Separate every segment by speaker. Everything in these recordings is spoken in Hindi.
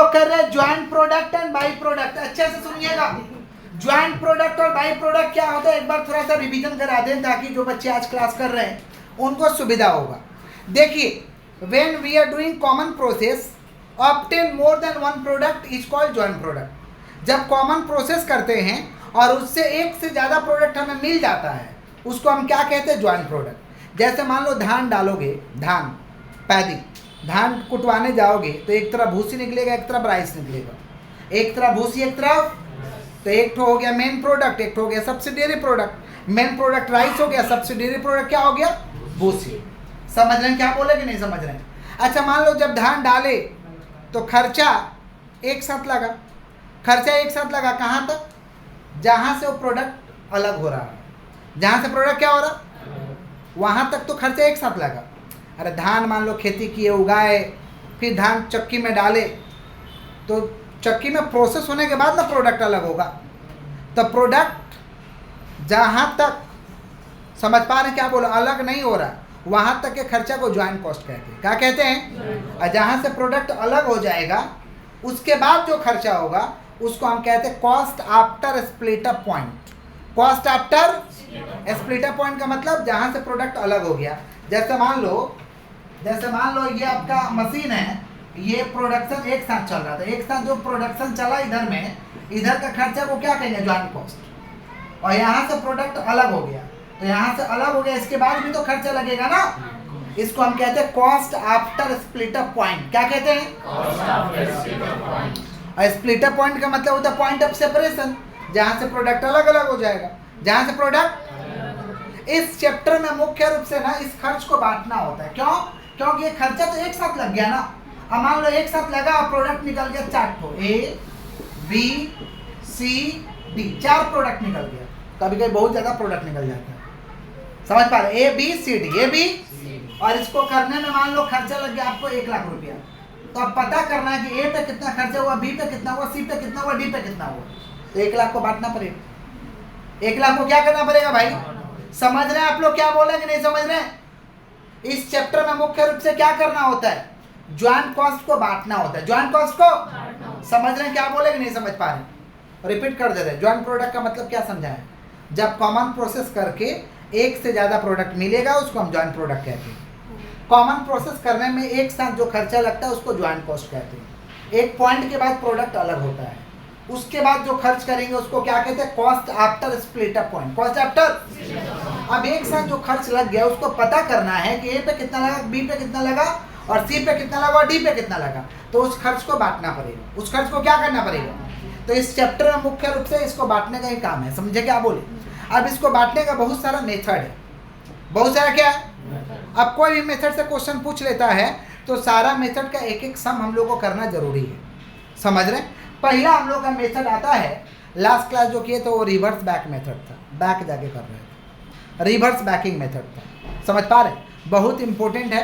Speaker 1: लोग कर रहे हैं joint product and by product. अच्छे से सुनिएगा, ज्वाइंट प्रोडक्ट और बाई प्रोडक्ट क्या होता है एक बार थोड़ा सा रिवीजन करा दें ताकि जो बच्चे आज क्लास कर रहे हैं उनको सुविधा होगा। देखिए, when we are doing common process obtain more than one product is called joint product. जब कॉमन प्रोसेस करते हैं और उससे एक से ज़्यादा प्रोडक्ट हमें मिल जाता है उसको हम क्या कहते हैं, ज्वाइंट प्रोडक्ट। जैसे मान लो धान डालोगे, धान पैदी, धान कुटवाने जाओगे तो एक तरफ भूसी निकलेगा, एक तरफ राइस निकलेगा, एक तरफ भूसी एक तरफ, तो एक तो हो गया मेन प्रोडक्ट, एक तो हो गया subsidiary product. Main product rice हो गया, सब्सिडियरी प्रोडक्ट क्या हो गया, भूसी। समझ रहे हैं क्या बोले कि नहीं समझ रहे हैं? अच्छा, मान लो जब धान डाले तो खर्चा एक साथ लगा, खर्चा एक साथ लगा कहाँ तक, जहाँ से वो प्रोडक्ट अलग हो रहा है, जहाँ से प्रोडक्ट क्या हो रहा वहाँ तक तो खर्चा एक साथ लगा। अरे धान मान लो खेती किए, उगाए, फिर धान चक्की में डाले, तो चक्की में प्रोसेस होने के बाद ना प्रोडक्ट अलग होगा। तो प्रोडक्ट जहाँ तक, समझ पा रहे हैं क्या बोला, अलग नहीं हो रहा वहाँ तक के खर्चा को ज्वाइंट कॉस्ट कहते हैं। क्या कहते हैं? और जहाँ से प्रोडक्ट अलग हो जाएगा उसके बाद जो खर्चा होगा उसको हम कहते हैं cost after split up point. Cost after split up point का मतलब जहाँ से प्रोडक्ट अलग हो गया। जैसे मान लो ये आपका मशीन है, ये प्रोडक्शन एक साथ चल रहा था, एक साथ जो प्रोडक्शन चला इधर में, इधर का खर्चा को क्या कहेंगे, ज्वाइंट कॉस्ट। और यहाँ से प्रोडक्ट अलग हो गया, तो यहाँ से अलग हो गया, इसके बाद भी तो खर्चा लगेगा ना, इसको हम कहते हैं cost after split up point. क्या कहते हैं? और स्प्लिट अप पॉइंट का मतलब होता है पॉइंट ऑफ सेपरेशन, जहाँ से प्रोडक्ट अलग अलग हो जाएगा, जहाँ से प्रोडक्ट। इस चैप्टर में मुख्य रूप से ना इस खर्च को बांटना होता है। क्यों? क्योंकि ये खर्चा तो एक साथ लग गया ना। अब मान लो एक साथ लगा और प्रोडक्ट निकल गया 4 ठो, A B C D, 4 product निकल गया। कभी कभी बहुत ज़्यादा प्रोडक्ट निकल जाता है, समझ पा रहे? A B C D, A B, और इसको करने में मान लो खर्चा लग गया आपको 1 लाख रुपया। तो अब पता करना है कि ए पे कितना खर्चा हुआ, बी पे कितना हुआ, सी पे कितना हुआ, डी पे कितना हुआ। तो 1 लाख को बांटना पड़ेगा। 1 लाख को क्या करना पड़ेगा भाई? समझ रहे हैं आप लोग क्या बोलेंगे, नहीं समझ रहे हैं? इस चैप्टर में मुख्य रूप से क्या करना होता है, ज्वाइंट कॉस्ट को बांटना होता है। ज्वाइंट कॉस्ट को समझ रहे हैं क्या बोलेंगे, नहीं समझ पा रहे? रिपीट कर दे रहे हैं। ज्वाइंट प्रोडक्ट का मतलब क्या समझाएं? जब कॉमन प्रोसेस करके एक से ज़्यादा प्रोडक्ट मिलेगा उसको हम ज्वाइंट प्रोडक्ट कहते हैं। कॉमन प्रोसेस करने में एक साथ जो खर्चा लगता है उसको ज्वाइंट कॉस्ट कहते हैं। एक पॉइंट के बाद प्रोडक्ट अलग होता है, उसके बाद जो खर्च करेंगे उसको क्या कहते हैं, cost after split up point. Cost after. अब एक साथ जो खर्च लग गया उसको पता करना है कि ए पे कितना लगा, बी पे कितना लगा, और सी पे कितना लगा, और डी पे कितना लगा। तो उस खर्च को बांटना पड़ेगा, उस खर्च को क्या करना पड़ेगा। तो इस चैप्टर में मुख्य रूप से इसको बांटने का ही काम है। समझे क्या बोले? अब इसको बांटने का बहुत सारा मेथड है, बहुत सारा क्या है। अब कोई भी मेथड से क्वेश्चन पूछ लेता है तो सारा मेथड का एक एक सम हम लोग को करना जरूरी है। समझ रहे? पहला हम लोग का मेथड आता है, लास्ट क्लास जो किए तो वो रिवर्स बैक मेथड था, बैक जाके कर रहे थे, रिवर्स बैकिंग मेथड था। समझ पा रहे? बहुत इंपॉर्टेंट है,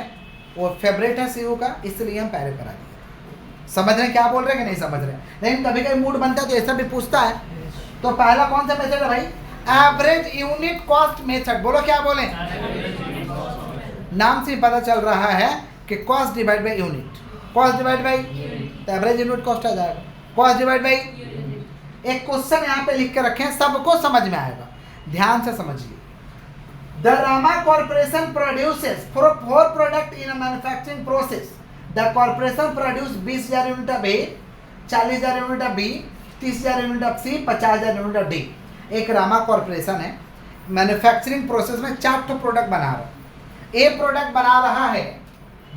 Speaker 1: वो फेवरेट है सीयू का, इसलिए हम पहले करा दिए। समझ रहे क्या बोल रहे हैं कि नहीं समझ रहे? लेकिन कभी कभी मूड बनता है तो ऐसा भी पूछता है। तो पहला कौन सा मेथड है भाई? Average unit cost method. बोलो क्या बोले? नाम से पता चल रहा है कि cost divide by unit, cost divide by, तो एवरेज यूनिट कॉस्ट आ जाएगा, कॉस्ट डिवाइड बाई। एक क्वेश्चन यहाँ पे लिख के रखे हैं, सबको समझ में आएगा, ध्यान से समझिए। The Rama corporation produces four product in a manufacturing process. The corporation produce 20,000 unit of A, 40,000 unit of B, 30,000 unit of C, 50,000 unit of D. एक रामा कॉर्पोरेशन है, मैन्युफैक्चरिंग प्रोसेस में 4 ठो प्रोडक्ट बना रहा है। ए प्रोडक्ट बना रहा है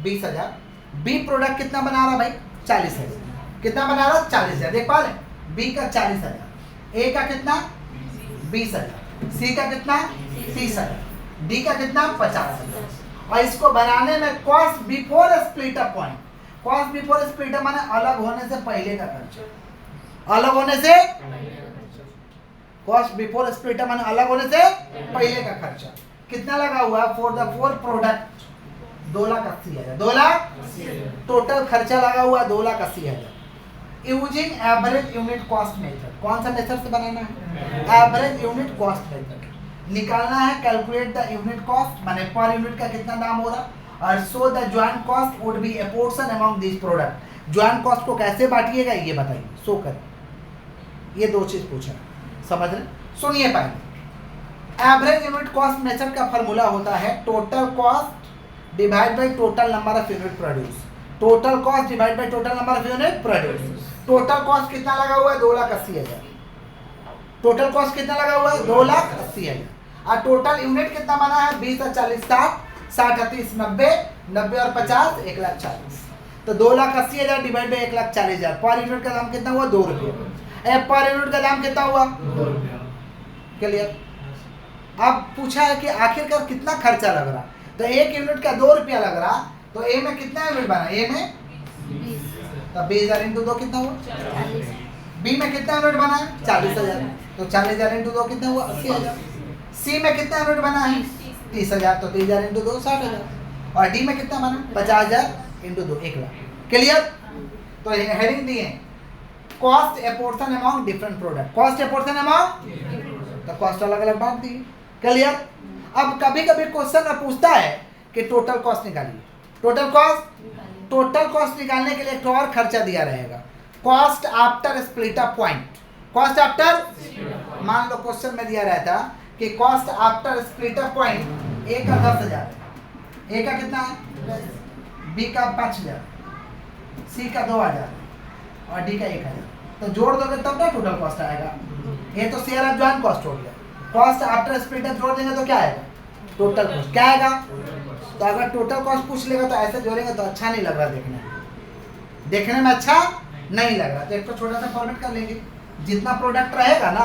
Speaker 1: 20,000, बी प्रोडक्ट कितना बना रहा भाई? 40,000। कितना बना रहा? 40,000। देख पा रहे? बी का 40,000, ए का कितना? 20,000, सी का कितना? 30,000, डी का कितना? 50,000। और इसको बनाने में cost before split up point, cost before split up माने अलग होने से पहले का खर्चा, अलग होने से, कॉस्ट बिफोर स्प्लिट अप माने अलग होने से पहले का खर्चा कितना लगा हुआ है? फॉर द 4 प्रोडक्ट 2,80,000, 2,80,000 टोटल खर्चा लगा हुआ है, 2,80,000। Using average unit cost method. कौन सा मेथड से बनाना है? एवरेज यूनिट कॉस्ट मेथड निकालना है। कैलकुलेट द यूनिट कॉस्ट माने पर यूनिट का कितना दाम हो रहा, और so the joint cost would be A portion among this product. Joint cost को कैसे बांटिएगा ये बताइए, शो करें। ये दो चीज पूछा, समझ रहे? सुनिए पहले, एवरेज यूनिट कॉस्ट मेथड का फॉर्मूला होता है total cost divide by total number of unit produce. Total cost divide by total number of unit produce. Total cost कितना लगा हुआ है? 2,80,000। टोटल कॉस्ट कितना लगा हुआ है? 2,80,000। और टोटल यूनिट कितना बना है? 20 और 40 60, 60 और 30 90, 90 और 50 1,40,000। तो 2,80,000 डिवाइड बाई 1,40,000, पर यूनिट का दाम कितना हुआ? 2 रुपये। पर यूनिट का दाम कितना हुआ? 2 रुपये। क्लियर? अब पूछा है कि आखिरकार कितना खर्चा लग रहा, तो एक यूनिट का 2 रुपया लग रहा, तो ए में कितना यूनिट बना? ए में 20, तो 20,000 इंटू 2 कितना हुआ? 40। बी में कितना यूनिट बना है? 40,000, तो 40,000 इंटू 2 कितना हुआ? 80,000। सी में कितना यूनिट बना है? 30,000, तो 30,000 इंटू 2 60,000। और डी में कितना बना? 50,000 इंटू 2 1,00,000। क्लियर? तो हेडिंग दिए कॉस्ट ए portion among different product. Cost ए पोर्शन अमॉन्ग, तो कॉस्ट अलग अलग बांट दी। क्लियर? अब कभी कभी क्वेश्चन में पूछता है कि टोटल कॉस्ट निकालिए। टोटल कॉस्ट निकालने के लिए एक और खर्चा दिया रहेगा, cost after split up point. Cost after, मान लो क्वेश्चन में दिया रहता कि cost after split up point A का 10,000, ए का कितना है? बी का 5,000, सी का 2,000 और डी का 1,000। तो जोड़ दोगे तब ना टोटल कॉस्ट आएगा। ये तो शेयर ऑफ जॉइंट कॉस्ट हो गया। कॉस्ट आफ्टर स्प्लिट अप जोड़ देंगे तो क्या आएगा? Total cost. क्या आएगा? तो अगर टोटल कॉस्ट पूछ लेगा तो ऐसे जोड़ेंगे तो अच्छा नहीं लग रहा, देखने में अच्छा नहीं लग रहा। तो एक तो छोटा सा फॉर्मेट कर लेंगे, जितना प्रोडक्ट रहेगा ना,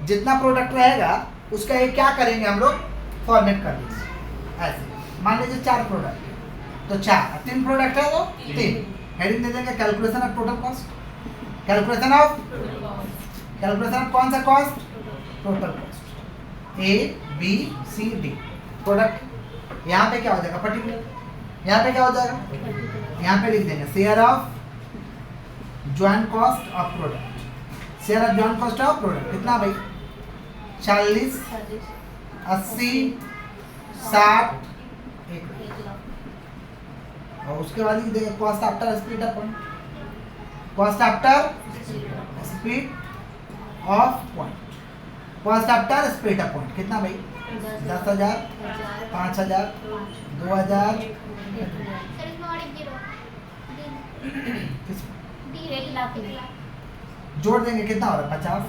Speaker 1: जितना प्रोडक्ट रहेगा उसका ये क्या करेंगे हम लोग? फॉर्मेट कर देंगे ऐसे। मान लीजिए 4 प्रोडक्ट है, तो 4, 3 प्रोडक्ट है तो 3। हेडिंग दे देंगे calculation of total cost. Calculation of कौन सा cost? Total cost. A B C D product. यहाँ पे क्या हो जाएगा? पर्टिकुलर। यहाँ पे क्या हो जाएगा? यहाँ पे लिख देंगे share of joint cost of product. Share of joint cost of product कितना भाई? 40, 80, 60, 1,00,000। और उसके बाद लिख देंगे cost after split up point. Cost after split of point. Cost after split up point कितना भाई? 10,000, 5,000, 2,000। जोड़ देंगे कितना हो रहा है? 50,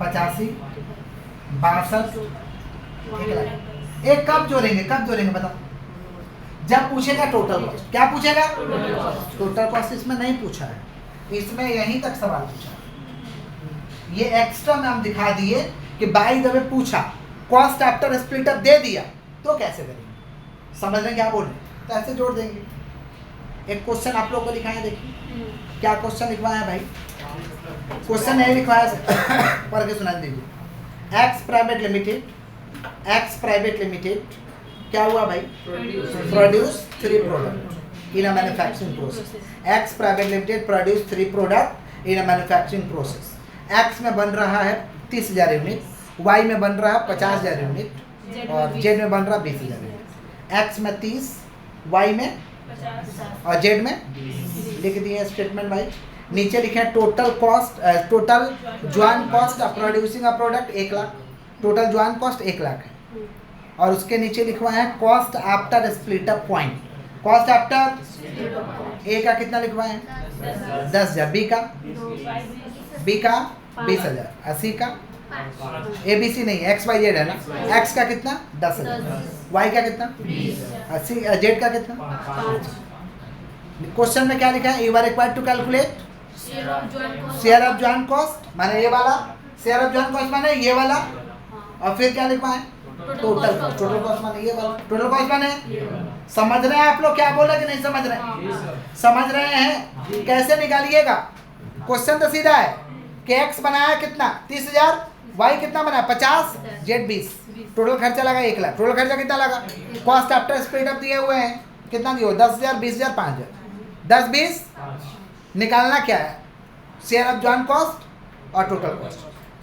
Speaker 1: 85, 62, 1,00,000। एक कब जोड़ेंगे? बताओ जब पूछेगा टोटल कॉस्ट। क्या पूछेगा? टोटल कॉस्ट इसमें नहीं पूछा है, इसमें यहीं तक सवाल पूछा है। ये एक्स्ट्रा में हम दिखा दिए कि बाय द वे पूछा, कॉस्ट आफ्टर स्प्लिट अप दे दिया तो कैसे करेंगे? समझ रहे क्या बोल रहे? तो ऐसे जोड़ देंगे। एक क्वेश्चन आप लोग को लिखाया, देखिए क्या क्वेश्चन लिखवाया है भाई? क्वेश्चन नहीं लिखवाया, पढ़ के सुना दीजिए। एक्स प्राइवेट लिमिटेड क्या हुआ भाई? Produce 3 product in a manufacturing process. X private limited produce 3 product in a manufacturing process. X में बन रहा है 30,000 यूनिट, वाई में बन रहा है 50,000 यूनिट और जेड में बन रहा है 20,000 यूनिट। एक्स में 30, वाई में 50 और जेड में 20। लिख दिए स्टेटमेंट वाइज। नीचे लिखे total cost, total joint cost of producing a product 1,00,000। Total joint cost 1,00,000 है। और उसके नीचे लिखवा है cost after split up point. Cost after A का कितना लिखवाए हैं? 10,000। बी का 20,000। और सी का ए बी सी नहीं, एक्स वाई जेड है ना। एक्स का कितना? 10,000। वाई का कितना? 20। और सी जेड का कितना? 5। क्वेश्चन में क्या लिखा है? You are required to calculate share of joint cost, माने ये वाला शेयर ऑफ जॉइंट कॉस्ट माने ये वाला, और फिर क्या लिखवा है? Total cost. टोटल कॉस्ट माने ये वाला, टोटल कॉस्ट माने। समझ रहे हैं आप लोग क्या बोला कि नहीं समझ रहे हैं? समझ रहे हैं? कैसे निकालिएगा? क्वेश्चन तो सीधा है कि एक्स बनाया कितना? 30,000, वाई कितना बनाया? 50, जेड 20। टोटल खर्चा लगा 1,00,000। टोटल खर्चा कितना लगा? कॉस्ट आफ्टर स्प्लिट अप दिए हुए हैं, कितना दिए? 10,000, 20,000, 5,000। 10, 20 निकालना क्या है? शेयर ऑफ जॉइंट कॉस्ट और total cost.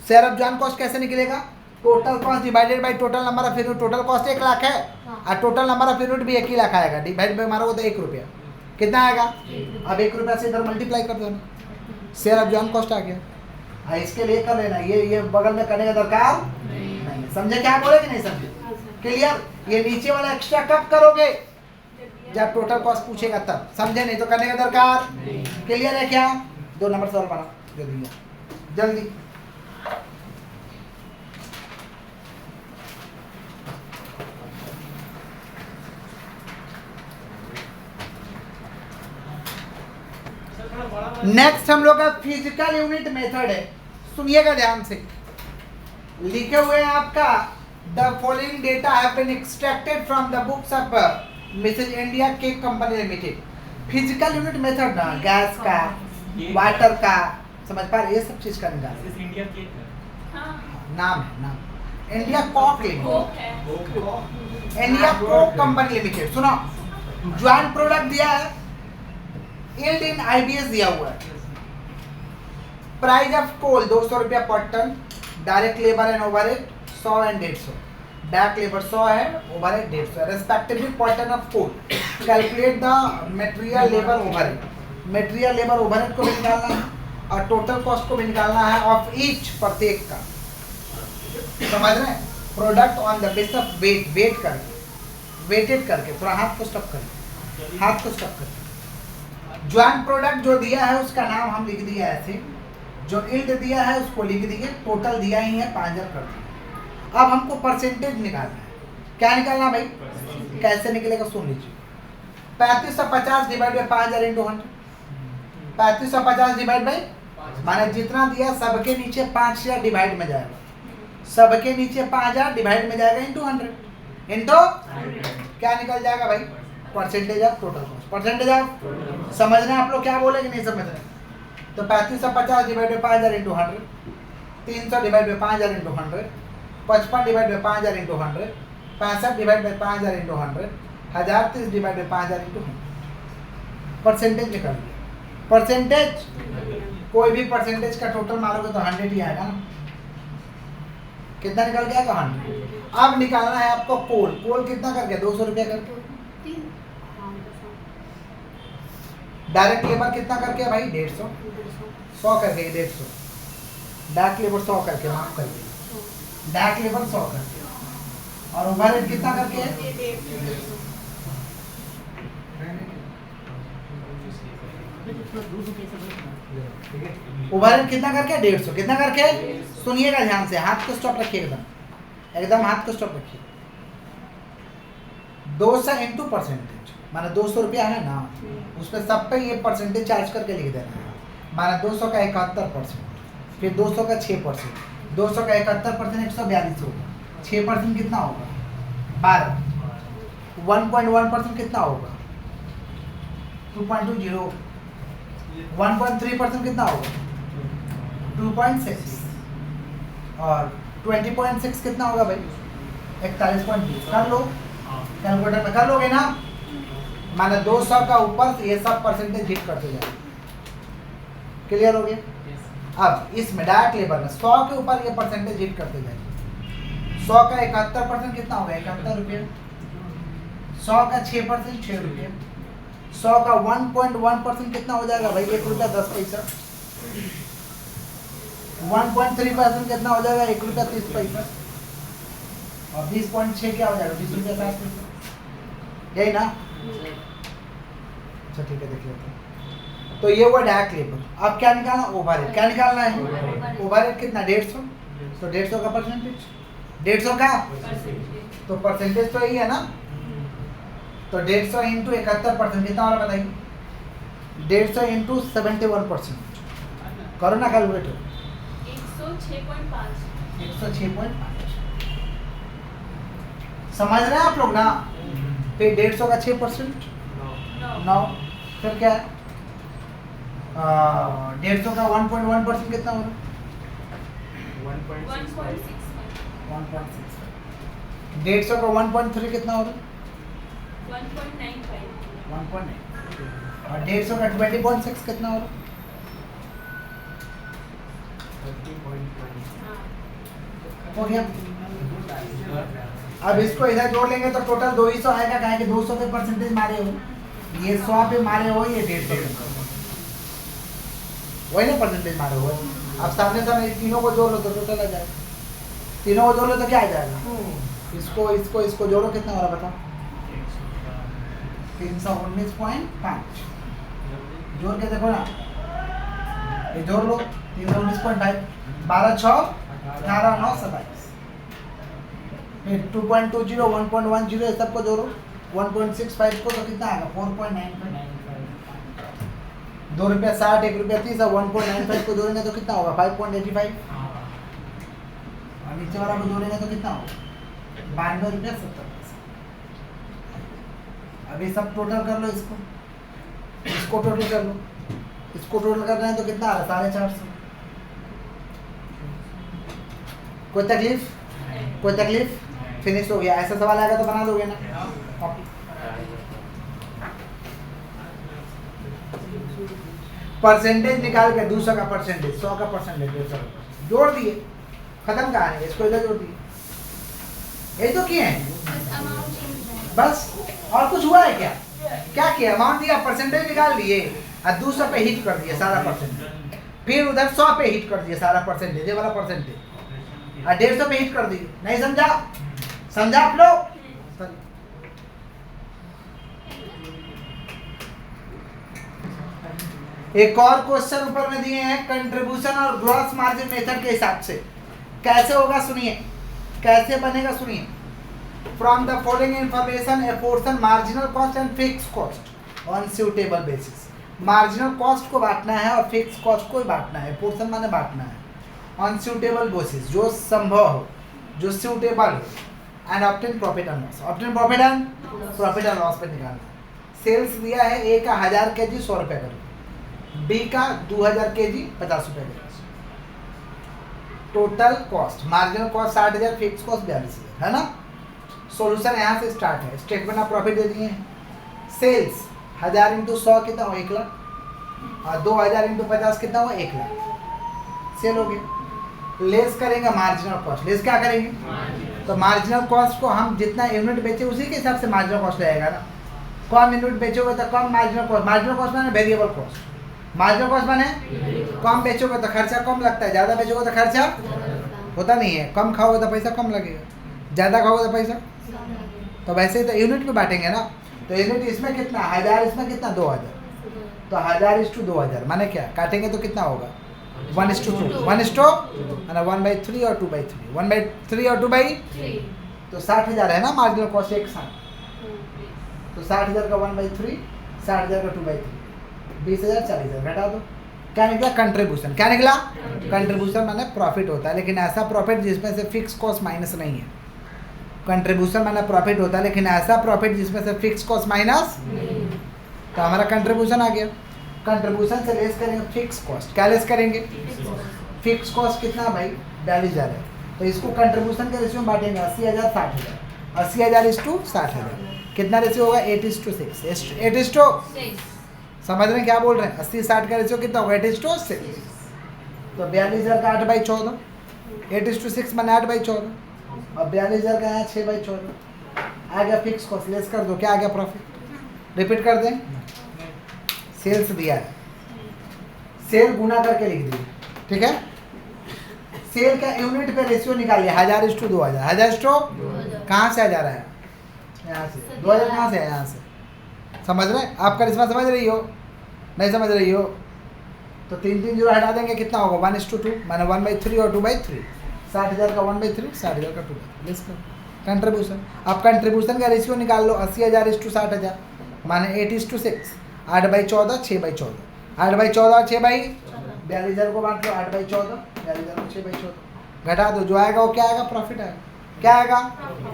Speaker 1: Share of joint cost कैसे निकलेगा? Total cost divided by total number of unit. Total cost 1,00,000 है और टोटल नंबर ऑफ यूनिट भी 1 ही लाख आएगा, डिवाइड बाय मारोगे तो 1 रुपया। कितना आएगा? अब 1 रुपया से इधर मल्टीप्लाई कर देना, शेयर ऑफ जॉन कॉस्ट आ गया। इसके लिए कर लेना, ये बगल में करने का दरकार नहीं। समझे क्या बोले कि नहीं समझे? क्लियर? ये नीचे वाला एक्स्ट्रा कब करोगे? जब टोटल कॉस्ट पूछेगा तब। समझे? नहीं तो करने का दरकार। क्लियर है क्या? 2 नंबर सवाल बना जल्दी जल्दी। नेक्स्ट हम लोग का फिजिकल यूनिट मेथड है। सुनिएगा ध्यान से, लिखे हुए हैं आपका the following data have been extracted from the books of Mrs India cake company limited. Physical unit method ना, गैस का, वाटर का, समझ पा रहे? ये सब चीज का निकाल।
Speaker 2: इंडिया केक
Speaker 1: नाम है, नाम India Coke limited, India Coke company limited. सुनो, ज्वाइंट प्रोडक्ट दिया है, यील्ड इन आईबीएस दिया हुआ है, प्राइस ऑफ कोल 200 रुपया पर ton, direct labour and overhead 100 and 150, direct labour 100 है, ओवरहेड 150 रेस्पेक्टिवली पर ton of coal. Calculate the material labour overhead, material labour overhead को भी निकालना है और टोटल कॉस्ट को भी निकालना है ऑफ ईच, प्रत्येक का। समझ रहे हैं? Product on the base of weight, weight करके, वेटेड करके, थोड़ा हाथ को स्टॉप करके, हाथ को स्टॉप करके। ज्वाइंट प्रोडक्ट जो दिया है उसका नाम हम लिख दिया ऐसे, जो यील्ड दिया है उसको लिख दिए, टोटल दिया ही है 5000 कर दिया। अब हमको परसेंटेज निकालना है। क्या निकालना भाई? कैसे निकलेगा सुन लीजिए। 3550 divide by 5000 into 100। 3550 divide by, माने जितना दिया सबके नीचे 5000 डिवाइड में जाएगा, सबके नीचे 5000 डिवाइड में जाएगा इंटू 100 इंटू क्या निकल जाएगा भाई? Percentage of total cost. Percentage of, समझ रहे हैं आप लोग क्या बोले कि नहीं समझ रहे? तो 3550 divide by 5000 into 100, 300 divide by 5000 into 100, 55 divide by 5000 into 100, 65 divide by 5000 into 100, 1030 divide by 5000 into 100। Percentage निकल गया। परसेंटेज, कोई भी परसेंटेज का टोटल मारोगे तो 100 ही आएगा ना। कितना निकल गया? 100। अब निकालना है आपको कोल। कोल कितना कर गया? 200 रुपया करके। डायरेक्ट लेबर कितना करके भाई? 150, 100 करके, 150। डायरेक्ट लेबर 100 करके, माफ कर दीजिए, डायरेक्ट लेबर 100 करके। और ओवरहेड कितना करके है? ओवरहेड कितना करके? 150। कितना करके? सुनिएगा ध्यान से, हाथ को स्टॉप रखिए, एकदम एकदम हाथ को स्टॉप रखिए। 200 इंटू परसेंटेज, माना 200 रुपया है ना, उसमें सब पे ये परसेंटेज चार्ज करके लिख देना है। माना 200 का 71%, फिर 200 का 6%, 200 का 71% 142 होगा, 6% कितना होगा? 12, 1.1% कितना होगा? 2.20, 1.3% कितना होगा? 2.6, और 20.6 कितना होगा भाई? 41.20। कर लो कैलकुलेटर में, कर लोगे ना? माना 200 का ऊपर ये सब परसेंटेज हिट करते जाए। क्लियर हो गया? अब इसमें डायरेक्ट लेबर में 100 के ऊपर ये परसेंटेज हिट करते जाए। 100 का 71% कितना होगा? 71 रुपये। 100 का 6% 6 रुपये। 100 का 1.1% कितना हो जाएगा भाई? 1 रुपया 10 पैसा। 1.3% कितना हो जाएगा? 1 रुपया 30 पैसा। और 20.6 क्या हो जाएगा? 20 रुपया 60 पैसा। यही ना? अच्छा ठीक है, देख लेते हैं। तो ये हुआ डायरेक्ट लेबर। अब क्या निकालना? ओवरहेड। क्या निकालना है? ओवरहेड कितना? 150। तो 150 का परसेंटेज, 150 का, तो परसेंटेज तो यही है ना। तो 150 इंटू 71% कितना वाला बताइए? 150 इंटू 71%। करो ना कैलकुलेटर।
Speaker 3: 106.5।
Speaker 1: 106.5। समझ रहे हैं आप लोग ना? फिर 150 का 6% 9, फिर क्या है? 150 का 1.1% कितना होगा?
Speaker 3: 1.6।
Speaker 1: 1.6। 150 का 1.3 कितना होगा?
Speaker 3: 1.95।
Speaker 1: 1.9। और 150 का 20.6 कितना होगा?
Speaker 3: 30.5।
Speaker 1: हो गया। अब इसको इधर जोड़ लेंगे तो टोटल 200 आएगा, कहें कि 200 पे परसेंटेज मारे हो, ये 100 पे मारे हो, ये 150 वही ना परसेंटेज मारे हुए। अब सामने सामने तीनों को जोड़ लो तो टोटल आ जाएगा। तीनों को जोड़ लो तो क्या आ जाएगा? इसको इसको इसको जोड़ो, कितना हो रहा बताओ? 319.5। जोड़ के देखो ना, ये जोड़ लो 319.5, 12 6 18 9 27। फिर 2.20 1.10 ये सबको जोड़ो, 1.65 को तो कितना आएगा? 4.95। 2 रुपया 60, 1 रुपया 30 और 1.95 को जोड़ेंगे तो कितना होगा? 5.85। और नीचे वाला को जोड़ेंगे तो कितना होगा? 92 रुपया 70 पैसे। अभी सब टोटल कर लो, इसको टोटल कर लो, इसको टोटल कर रहे हैं तो कितना आ रहा है? 450। कोई तकलीफ? कोई तकलीफ? फिनिश हो गया। ऐसा सवाल आएगा तो बना दोगे ना? कॉपी। परसेंटेज निकाल के 200 का परसेंटेज, 100 का परसेंटेज, 150 का जोड़ दिए, खत्म कहानी। इसको इधर जोड़ दिए, यही तो किए हैं बस। और कुछ हुआ है क्या? क्या किया? अमाउंट दिया, परसेंटेज निकाल लिए और 200 पे हिट कर दिया सारा परसेंटेज। फिर उधर 100 पे हिट कर दिया सारा परसेंटेज, ये वाला परसेंटेज, और 150 पे हिट कर दिए। नहीं समझा? समझा आप लोग? एक और क्वेश्चन ऊपर में दिए हैं, कंट्रीब्यूशन और ग्रॉस मार्जिन मेथड के हिसाब से कैसे होगा सुनिए, कैसे बनेगा सुनिए। From the following information A portion marginal cost and fix cost on suitable basis. Marginal cost को बांटना है और फिक्स कॉस्ट को बांटना है। पोर्शन माने बांटना है। ऑन सूटेबल बेसिस, जो संभव हो, जो सूटेबल हो। And obtain profit and loss, obtain profit and loss पे निकालना। सेल्स दिया है ए का 1000 केजी 100 रुपये का, बी का 2000 केजी 50 रुपये का। Total cost, marginal cost 60,000, fix cost 42,000, है ना। सॉल्यूशन यहाँ से स्टार्ट है। स्टेटमेंट ऑफ प्रॉफिट दे दिए हैं। सेल्स 1000 इंटू 100 कितना हुआ? 1 लाख। और 2000 इंटू 50 कितना हुआ? 1 लाख। सेल हो गया। लेस करेंगे मार्जिनल कॉस्ट। लेस क्या करेंगे? तो मार्जिनल कॉस्ट को हम जितना यूनिट बेचे उसी के हिसाब से मार्जिनल कॉस्ट रहेगा ना। कम यूनिट बेचोगे तो कम मार्जिनल कॉस्ट। मार्जिनल कॉस्ट माने वेरिएबल कॉस्ट। मार्जिनल कॉस्ट माने कम बेचोगे तो खर्चा कम लगता है, ज़्यादा बेचोगे तो खर्चा होता नहीं है। कम खाओगे तो पैसा कम लगेगा, ज़्यादा खाओगे तो पैसा। तो वैसे ही तो यूनिट पे बांटेंगे ना। तो यूनिट इसमें कितना? 1000, इसमें कितना? 2000। तो 1000:2000 माने क्या? काटेंगे तो कितना होगा? 1:2, 1/3 और 2/3, 1/3 और 2/3। तो 60,000 है ना मार्जिनल कॉस्ट एक साथ। तो 60,000 का 1/3, 60,000 का 2/3, 20,000 40,000 घटा दो। क्या निकला? कंट्रीब्यूशन। क्या निकला? कंट्रीब्यूशन माने प्रॉफिट होता है, लेकिन ऐसा प्रॉफिट जिसमें से फिक्स कॉस्ट माइनस नहीं है। कंट्रीब्यूशन माने प्रॉफिट होता है, लेकिन ऐसा प्रॉफिट जिसमें से फिक्स कॉस्ट माइनस। तो हमारा कंट्रीब्यूशन आ गया। कंट्रीब्यूशन से लेस करेंगे फिक्स कॉस्ट। क्या लेस करेंगे? फिक्स कॉस्ट कितना भाई? 42,000 है। तो इसको कंट्रीब्यूशन के रेशियो में बांटेंगे 80,000 60,000। 80,000:60,000 कितना रेशियो होगा? 8:6। 8:6 समझ रहे हैं क्या बोल रहे हैं? 80-60 का रेशियो कितना होगा? 8:6। तो 42,000 का 8/14, 8:6 माने 8/14। अब 42,000 का यहाँ 6/14 आ गया। फिक्स कॉस्ट लेस कर दो, क्या आ गया? प्रॉफिट। रिपीट कर दें। सेल्स दिया है, सेल गुना करके लिख दिए, ठीक है। सेल का यूनिट पे रेशियो निकालिए 1000:2000। 1000 कहाँ से आ जा रहा है? यहाँ से। 2000 कहाँ से है? यहाँ से। समझ रहे हैं? आप करिश्मा समझ रही हो? नहीं समझ रही हो? तो 3 जीरो हटा देंगे, कितना होगा? 1:2 माने 1/3 और 2/3। 60,000 का 1/3, 60,000 का 2/3। लेस कर कंट्रीब्यूशन। अब कंट्रीब्यूशन का रेशियो निकाल लो 80,000:60,000 माने 8:6। 8/14, 6/14। 8/14 और 6/14। 42,000 को बांट लो 8/14, 42,000 को 6/14 घटा दो। जो आएगा वो क्या आएगा? प्रॉफिट आएगा। क्या आएगा?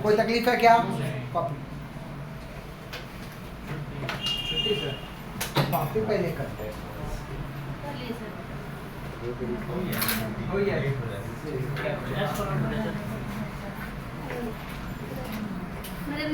Speaker 1: कोई तकलीफ है क्या? कॉपी कॉपी पहले करते हैं। हो गया।